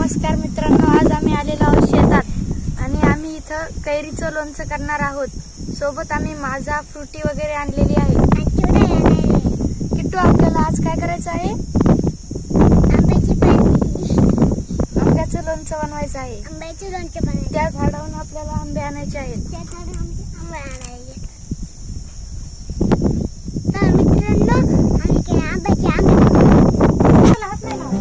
नमस्कार मित्रांनो, आज आम्ही आलेलो आहोत शेतात आणि आम्ही इथं कैरीचं लोणचं करणार आहोत। सोबत आम्ही माझा फ्रुटी वगैरे आणलेली आहे। किट्टू, आपल्याला आज काय करायचं आहे? आंब्याचं लोणचं बनवायचं आहे। त्या झाडावरून आपल्याला आंबे आणायचे आहेत। तर मित्रांनो, आम्ही आंब्याचे आंबे हात नाही लावा।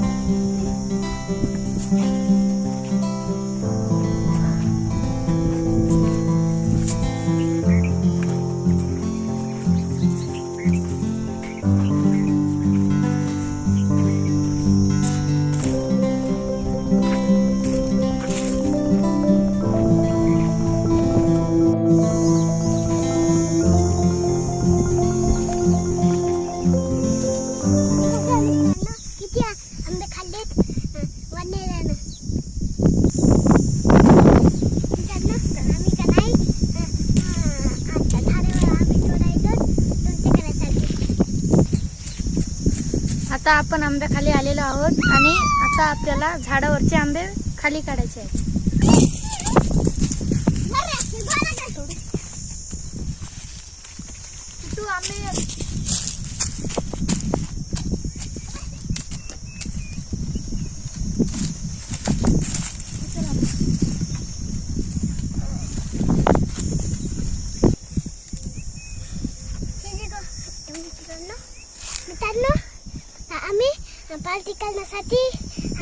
किती आंबे खाल्लेत वनेरानं आम्ही का नाही आता झाडावर आंबे तोडायचं लोणचं करायसाठी। आता आपण आंब्याखाली आलेलो आहोत आणि आता आपल्याला झाडावरचे आंबे खाली काढायचे आहेत। तू आंबे मित्रांनो, आम्ही पार्टी करण्यासाठी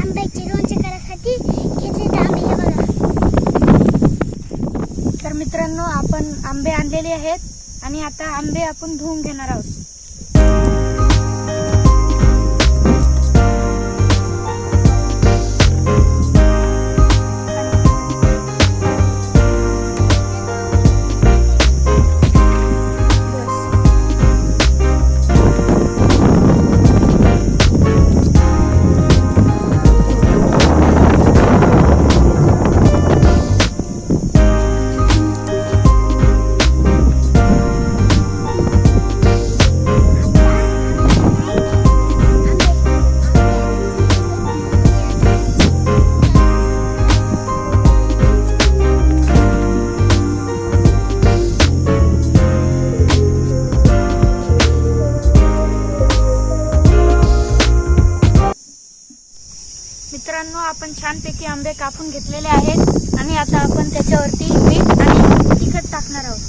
आंब्याची लोणचे करायसाठी घेतले आंबे हे बघा। तर मित्रांनो, आपण आंबे आणलेले आहेत आणि आता आंबे आपण धुवून घेणार आहोत। मित्रांनो, आपण छानपैकी आंबे कापून घेतलेले आहेत आणि आता आपण त्याच्यावरती मीठ आणि तिखट टाकणार आहोत।